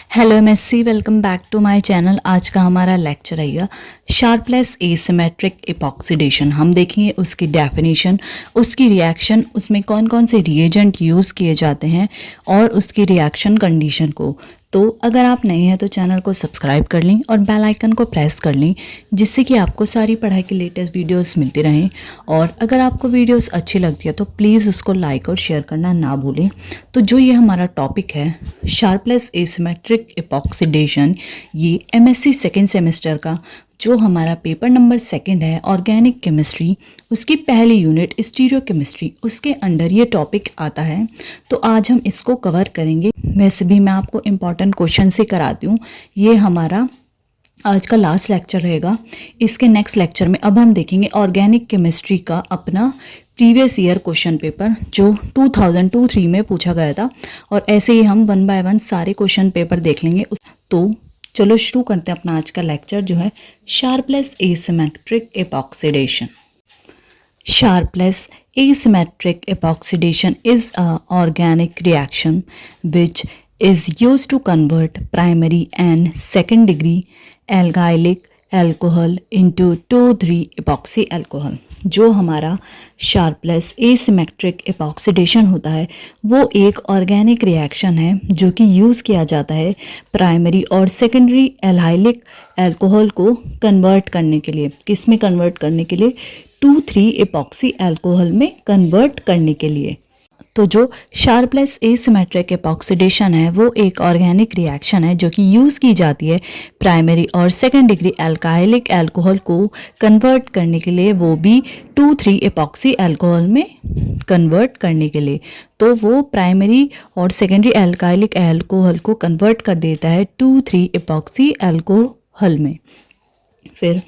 Hello MSc, welcome back to my channel. आज का हमारा लेक्चर रहेगा शार्पलेस एसिमेट्रिक इपॉक्सीडेशन। हम देखेंगे उसकी डेफिनेशन, उसकी रिएक्शन, उसमें कौन कौन से रिएजेंट यूज़ किए जाते हैं और उसकी रिएक्शन कंडीशन को। तो अगर आप नए हैं तो चैनल को सब्सक्राइब कर लें और बेल आइकन को प्रेस कर लें, जिससे कि आपको सारी पढ़ाई की लेटेस्ट वीडियोस मिलती रहें। और अगर आपको वीडियोस अच्छी लगती है तो प्लीज़ उसको लाइक और शेयर करना ना भूलें। तो जो ये हमारा टॉपिक है शार्पलेस एसिमेट्रिक इपॉक्सीडेशन, ये एमएससी सेकेंड सेमेस्टर का जो हमारा पेपर नंबर 2 है ऑर्गेनिक केमिस्ट्री, उसकी पहली यूनिट स्टीरियो केमिस्ट्री, उसके अंडर ये टॉपिक आता है। तो आज हम इसको कवर करेंगे। वैसे भी मैं आपको इम्पॉर्टेंट क्वेश्चन से कराती हूँ। ये हमारा आज का लास्ट लेक्चर रहेगा। इसके नेक्स्ट लेक्चर में अब हम देखेंगे ऑर्गेनिक केमिस्ट्री का अपना प्रीवियस ईयर क्वेश्चन पेपर जो 2002-3 में पूछा गया था, और ऐसे ही हम 1 बाय 1 सारे क्वेश्चन पेपर देख लेंगे। तो चलो शुरू करते हैं अपना आज का लेक्चर, जो है Sharpless asymmetric epoxidation. Sharpless asymmetric epoxidation is a organic reaction which is used to convert primary and second degree alkylic alcohol into 2,3-epoxy alcohol। जो हमारा शार्पलेस एसिमेट्रिक इपॉक्सीडेशन होता है वो एक ऑर्गेनिक रिएक्शन है जो कि यूज़ किया जाता है प्राइमरी और सेकेंडरी एल्काइलिक अल्कोहल को कन्वर्ट करने के लिए। किस में कन्वर्ट करने के लिए? 2,3-epoxy अल्कोहल में कन्वर्ट करने के लिए। तो जो शार्पलेस एसिमेट्रिक इपॉक्सीडेशन है वो एक ऑर्गेनिक रिएक्शन है जो कि यूज़ की जाती है प्राइमरी और सेकेंड डिग्री अल्काइलिक अल्कोहल को कन्वर्ट करने के लिए, वो भी 2,3-epoxy अल्कोहल में कन्वर्ट करने के लिए। तो वो प्राइमरी और सेकेंडरी अल्काइलिक अल्कोहल को कन्वर्ट कर देता है 2,3-epoxy अल्कोहल में। फिर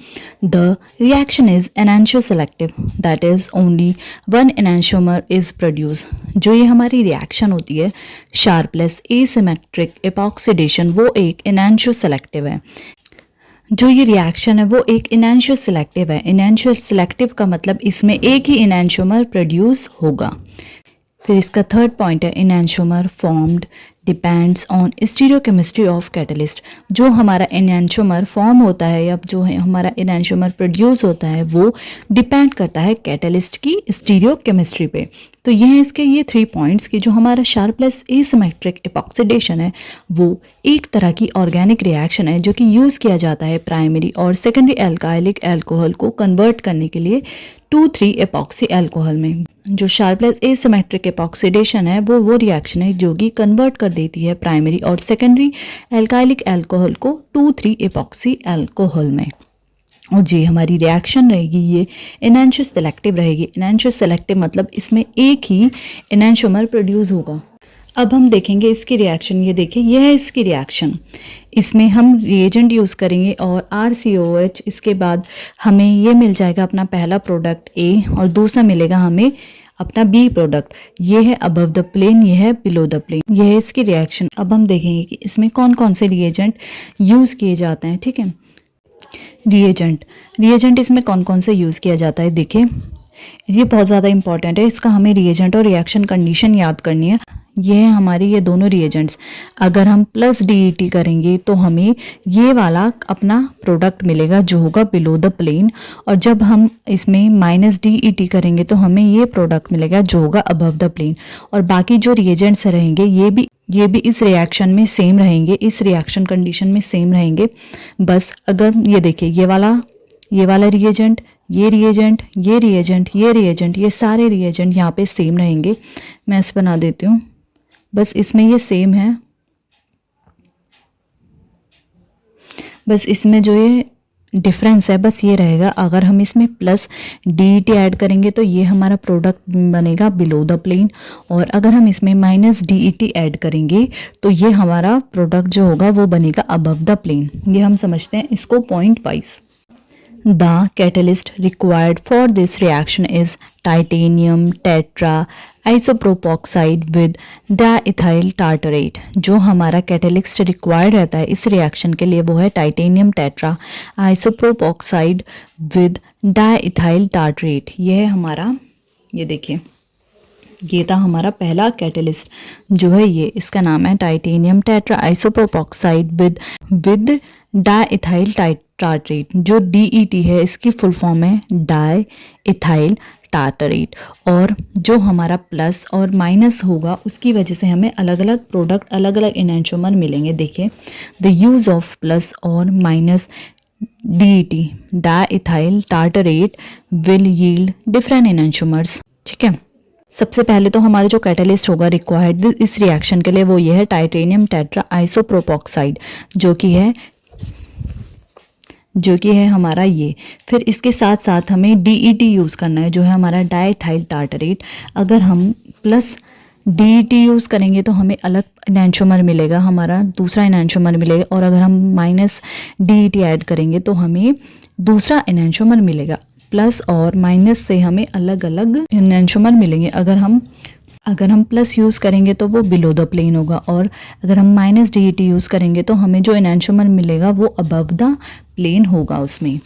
the reaction is enantioselective, that is only 1 enantiomer is produce. जो ये हमारी रिएक्शन होती है शार्पलेस एसिमेट्रिक इपॉक्सीडेशन, वो एक एनांशियोसेलेक्टिव है। जो ये रिएक्शन है वो एक एनांशियोसेलेक्टिव है। एनांशियोसेलेक्टिव का मतलब इसमें एक ही एनांशियोमर प्रोड्यूस होगा। फिर इसका थर्ड पॉइंट है enantiomer formed depends on stereochemistry of catalyst. जो हमारा एनांशियोमर फॉर्म होता है या जो है हमारा एनांशियोमर प्रोड्यूस होता है वो डिपेंड करता है कैटलिस्ट की स्टीरियोकेमिस्ट्री पे। तो ये हैं इसके ये 3 पॉइंट्स कि जो हमारा शार्पलेस एसिमेट्रिक इपॉक्सीडेशन है वो एक तरह की ऑर्गेनिक रिएक्शन है जो कि यूज़ किया जाता है प्राइमरी और सेकेंडरी अल्काइलिक अल्कोहल को कन्वर्ट करने के लिए 2,3-epoxy अल्कोहल में। जो शार्पलेस एसिमेट्रिक इपॉक्सीडेशन है वो रिएक्शन है जो कि कन्वर्ट कर देती है प्राइमरी और सेकेंडरी अल्काइलिक अल्कोहल को 2,3-epoxy अल्कोहल में। और जी हमारी रिएक्शन रहेगी ये एनांशियोसेलेक्टिव रहेगी। एनांशियोसेलेक्टिव मतलब इसमें एक ही एनांशियोमर प्रोड्यूस होगा। अब हम देखेंगे इसकी रिएक्शन। ये देखिए ये है इसकी रिएक्शन। इसमें हम रिएजेंट यूज़ करेंगे और RCOH, इसके बाद हमें ये मिल जाएगा अपना पहला प्रोडक्ट A और दूसरा मिलेगा हमें अपना B प्रोडक्ट। ये है अबव द प्लेन, ये है बिलो द प्लेन। ये है इसकी रिएक्शन। अब हम देखेंगे कि इसमें कौन कौन से रिएजेंट यूज़ किए जाते हैं। ठीक है, रिएजेंट इसमें कौन कौन से यूज़ किया जाता है देखिए, ये बहुत ज़्यादा इंपॉर्टेंट है। इसका हमें रिएजेंट और रिएक्शन कंडीशन याद करनी है। ये है हमारे ये दोनों रिएजेंट्स। अगर हम प्लस DET करेंगे तो हमें ये वाला अपना प्रोडक्ट मिलेगा जो होगा बिलो द प्लेन, और जब हम इसमें माइनस DET करेंगे तो हमें ये प्रोडक्ट मिलेगा जो होगा अबव द प्लेन। और बाकी जो रिएजेंट्स रहेंगे ये भी इस रिएक्शन में सेम रहेंगे, इस रिएक्शन कंडीशन में सेम रहेंगे। बस अगर ये देखिए ये वाला रिएजेंट, ये रिएजेंट, ये रिएजेंट, ये रिएजेंट, ये सारे रिएजेंट यहाँ पे सेम रहेंगे। मैं ऐसे बना देती हूँ, बस इसमें ये सेम है। बस इसमें जो ये डिफरेंस है बस ये रहेगा, अगर हम इसमें प्लस DET ऐड करेंगे तो ये हमारा प्रोडक्ट बनेगा बिलो द प्लेन, और अगर हम इसमें माइनस DET ऐड करेंगे तो ये हमारा प्रोडक्ट जो होगा वो बनेगा अबव द प्लेन। ये हम समझते हैं इसको point wise. The catalyst required for this reaction is titanium tetra isopropoxide with diethyl tartarate। जो हमारा कैटेलिस्ट रिक्वायर्ड रहता है इस रिएक्शन के लिए वो है titanium tetra आइसोप्रोपोक्साइड with diethyl tartrate. ये है हमारा, ये देखिए ये था हमारा पहला कैटलिस्ट जो है ये, इसका नाम है titanium tetra isopropoxide with diethyl tartrate. जो DET है इसकी फुल फॉर्म है डाई इथाइल टार्टरेट। और जो हमारा प्लस और माइनस होगा उसकी वजह से हमें अलग अलग प्रोडक्ट, अलग अलग एनेंटियोमर मिलेंगे। देखिए, द यूज़ ऑफ प्लस और minus DET diethyl tartrate will yield different enantiomers. ठीक है, सबसे पहले तो हमारा जो कैटलिस्ट होगा रिक्वायर्ड इस रिएक्शन के लिए वो ये है टाइटेनियम टेट्रा आइसोप्रोपॉक्साइड, जो कि है हमारा ये। फिर इसके साथ साथ हमें DET यूज़ करना है, जो है हमारा डाइथाइल टार्टरेट। अगर हम प्लस DET यूज़ करेंगे तो हमें अलग एनेंटियोमर मिलेगा, हमारा दूसरा एनेंटियोमर मिलेगा। और अगर हम माइनस DET ऐड करेंगे तो हमें दूसरा एनेंटियोमर मिलेगा। प्लस और माइनस से हमें अलग अलग एनेंटियोमर मिलेंगे। अगर हम प्लस यूज़ करेंगे तो वो बिलो द प्लेन होगा, और अगर हम माइनस DET यूज़ करेंगे तो हमें जो एनेंटियोमर मिलेगा वो अबव द प्लेन होगा उसमें।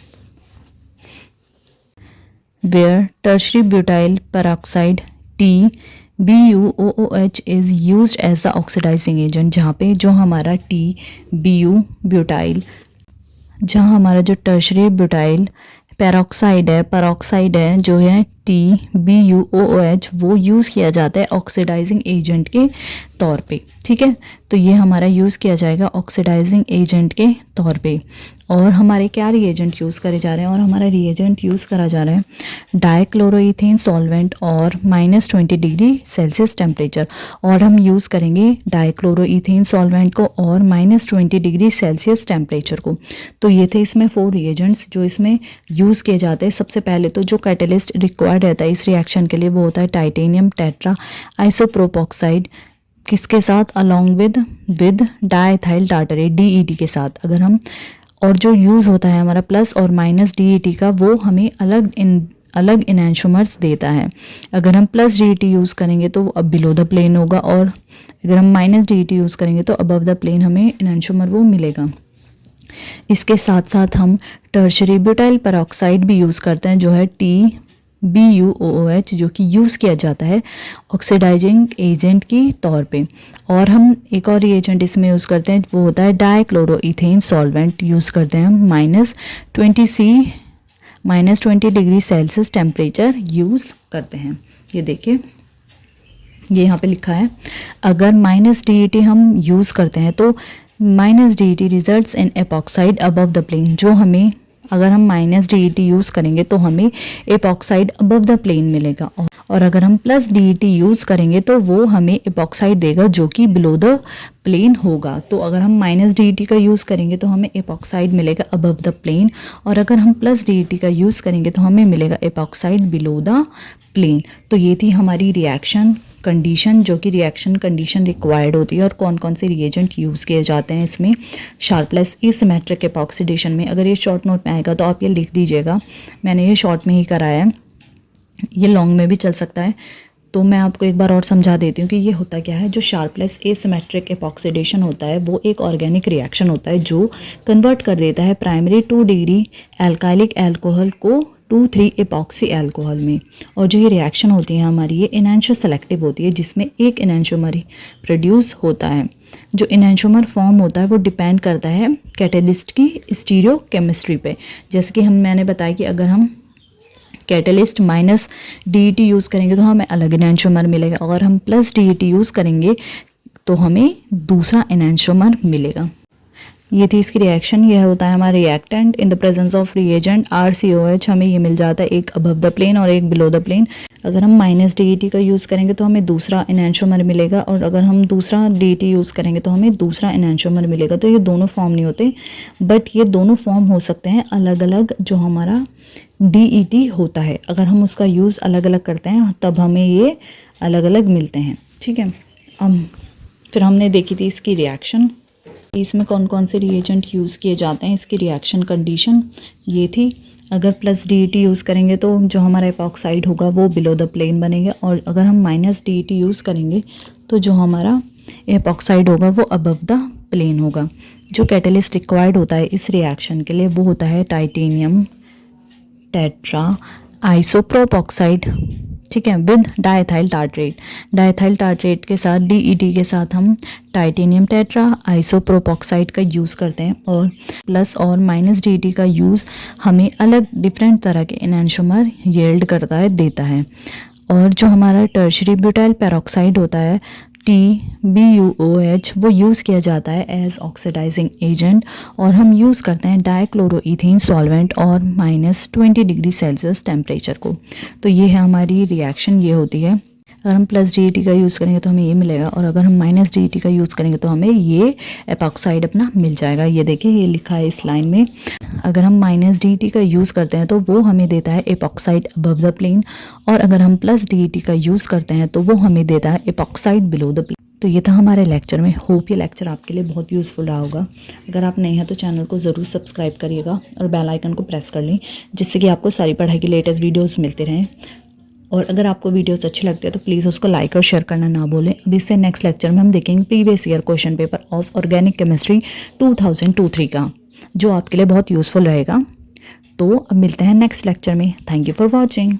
Where tertiary butyl peroxide TBuOOH is used as the oxidising agent, जहाँ पे जो हमारा TBu ब्यूटाइल, जहाँ हमारा जो टर्शरी ब्यूटाइल पेरोक्साइड है जो है TBuOH, वो यूज़ किया जाता है ऑक्सीडाइजिंग एजेंट के तौर पे। ठीक है, तो ये हमारा यूज़ किया जाएगा ऑक्सीडाइजिंग एजेंट के तौर पे। और हमारे क्या रिएजेंट यूज़ करे जा रहे हैं, और हमारा रिएजेंट यूज़ करा जा रहा है डाइक्लोरोइथेन सॉल्वेंट और -20 डिग्री सेल्सियस टेम्परेचर। और हम यूज़ करेंगे डाइक्लोरोइथेन सॉल्वेंट को और -20 डिग्री सेल्सियस टेम्परेचर को। तो ये थे इसमें 4 रिएजेंट्स जो इसमें यूज़ किए जाते हैं। सबसे पहले तो जो कैटलिस्ट रिक्वायर्ड रहता है इस रिएक्शन के लिए वो होता है टाइटेनियम टेट्रा आइसोप्रोपॉक्साइड, किसके साथ, along with diethyl tartrate DET के साथ। अगर हम, और जो यूज़ होता है हमारा प्लस और माइनस DET का, वो हमें अलग एनेंटियोमर्स देता है। अगर हम प्लस DET यूज़ करेंगे तो वो अब बिलो द प्लेन होगा, और अगर हम माइनस DET यूज़ करेंगे तो अबव द प्लेन हमें एनेंटियोमर वो मिलेगा। इसके साथ साथ हम टर्शरी ब्यूटाइल पेरोक्साइड भी यूज़ करते हैं, जो है TBuOH, जो कि यूज़ किया जाता है ऑक्सीडाइजिंग एजेंट की तौर पे। और हम एक और रिएजेंट इसमें यूज़ करते हैं, वो होता है डाइक्लोरोइथेन सॉल्वेंट, यूज़ करते हैं हम -20 डिग्री सेल्सियस टेम्परेचर यूज़ करते हैं। ये देखिए, ये यहाँ पे लिखा है, अगर -DET हम यूज़ करते हैं तो -DET results in epoxide above the plane. जो हमें, अगर हम -DET यूज़ करेंगे तो हमें एपॉक्साइड अबव द प्लेन मिलेगा, और अगर हम प्लस DET यूज़ करेंगे तो वो हमें एपॉक्साइड देगा जो कि बिलो द प्लेन होगा। तो अगर हम -DET का यूज़ करेंगे तो हमें एपॉक्साइड मिलेगा अबव द प्लेन, और अगर हम प्लस DET का यूज़ करेंगे तो हमें मिलेगा एपॉक्साइड बिलो द प्लेन। तो ये थी हमारी रिएक्शन कंडीशन, जो कि रिएक्शन कंडीशन रिक्वायर्ड होती है, और कौन कौन से रिएजेंट यूज़ किए जाते हैं इसमें शार्पलेस एसिमेट्रिक एपॉक्सीडेशन में। अगर ये शॉर्ट नोट में आएगा तो आप ये लिख दीजिएगा, मैंने ये शॉर्ट में ही कराया है, ये लॉन्ग में भी चल सकता है। तो मैं आपको एक बार और समझा देती हूँ कि ये होता क्या है। जो शार्पलेस एसिमेट्रिक एपॉक्सीडेशन होता है वो एक ऑर्गेनिक रिएक्शन होता है जो कन्वर्ट कर देता है प्राइमरी 2 डिग्री एल्काइलिक एल्कोहल को 2,3 एपॉक्सी अल्कोहल में। और जो ये रिएक्शन होती है हमारी, ये एनेंशियो सेलेक्टिव होती है, जिसमें एक एनेंशियोमर ही प्रोड्यूस होता है। जो एनेंशियोमर फॉर्म होता है वो डिपेंड करता है कैटलिस्ट की स्टीरियो केमिस्ट्री पे। जैसे कि मैंने बताया कि अगर हम कैटलिस्ट -DET यूज़ करेंगे तो हमें अलग एनेंशियोमर मिलेगा, और हम प्लस DET यूज़ करेंगे तो हमें दूसरा एनेंशियोमर मिलेगा। ये थी इसकी रिएक्शन। यह होता है हमारा reactant in the presence of reagent RCOH, हमें ये मिल जाता है एक अबव द प्लेन और एक बिलो द प्लेन। अगर हम -DET का यूज़ करेंगे तो हमें दूसरा एनेंशियोमर मिलेगा, और अगर हम दूसरा DET यूज़ करेंगे तो हमें दूसरा एनेंशियोमर मिलेगा। तो ये दोनों फॉर्म नहीं होते, बट ये दोनों फॉर्म हो सकते हैं अलग अलग। जो हमारा DET होता है, अगर हम उसका यूज़ अलग अलग करते हैं तब हमें ये अलग अलग मिलते हैं। ठीक है, फिर हमने देखी थी इसकी रिएक्शन, इसमें कौन कौन से रिएजेंट यूज़ किए जाते हैं, इसकी रिएक्शन कंडीशन ये थी। अगर प्लस DET यूज़ करेंगे तो जो हमारा एपॉक्साइड होगा वो बिलो द प्लेन बनेगा, और अगर हम -DET यूज़ करेंगे तो जो हमारा एपॉक्साइड होगा वो अबव द प्लेन होगा। जो कैटलिस्ट रिक्वायर्ड होता है इस रिएक्शन के लिए वो होता है टाइटेनियम टेट्रा आइसोप्रोपॉक्साइड ठीक है, with diethyl tartrate. Diethyl tartrate के साथ DET के साथ हम टाइटेनियम टेट्रा आइसोप्रोपोक्साइड का यूज़ करते हैं, और प्लस और माइनस DET का यूज़ हमें अलग डिफरेंट तरह के एनांशोमर येल्ड करता है, देता है। और जो हमारा टर्शरी ब्यूटाइल पेरोक्साइड होता है TBUOH, वो यूज़ किया जाता है एज ऑक्सीडाइजिंग एजेंट, और हम यूज़ करते हैं डाइक्लोरोइथेन सॉल्वेंट और -20 डिग्री सेल्सियस टेम्परेचर को। तो ये है हमारी रिएक्शन, ये होती है। अगर हम प्लस DET का यूज़ करेंगे तो हमें ये मिलेगा, और अगर हम माइनस DET का यूज़ करेंगे तो हमें ये एपॉक्साइड अपना मिल जाएगा। ये देखिए, ये लिखा है इस लाइन में। अगर हम माइनस DET का यूज़ करते हैं तो वो हमें देता है एपॉक्साइड अबव द प्लेन, और अगर हम प्लस DET का यूज़ करते हैं तो वो हमें देता है एपॉक्साइड बिलो द प्लेन। तो ये था हमारे लेक्चर में। होप ये लेक्चर आपके लिए बहुत यूज़फुल रहा होगा। अगर आप नए हैं तो चैनल को ज़रूर सब्सक्राइब करिएगा और बेल आइकन को प्रेस कर लें, जिससे कि आपको सारी पढ़ाई की लेटेस्ट वीडियोस मिलते रहें। और अगर आपको वीडियोस अच्छी लगती है तो प्लीज़ उसको लाइक और शेयर करना ना भूलें। अब इससे नेक्स्ट लेक्चर में हम देखेंगे previous year question paper of organic chemistry 2002-3 का, जो आपके लिए बहुत यूज़फुल रहेगा। तो अब मिलते हैं नेक्स्ट लेक्चर में। Thank you for watching.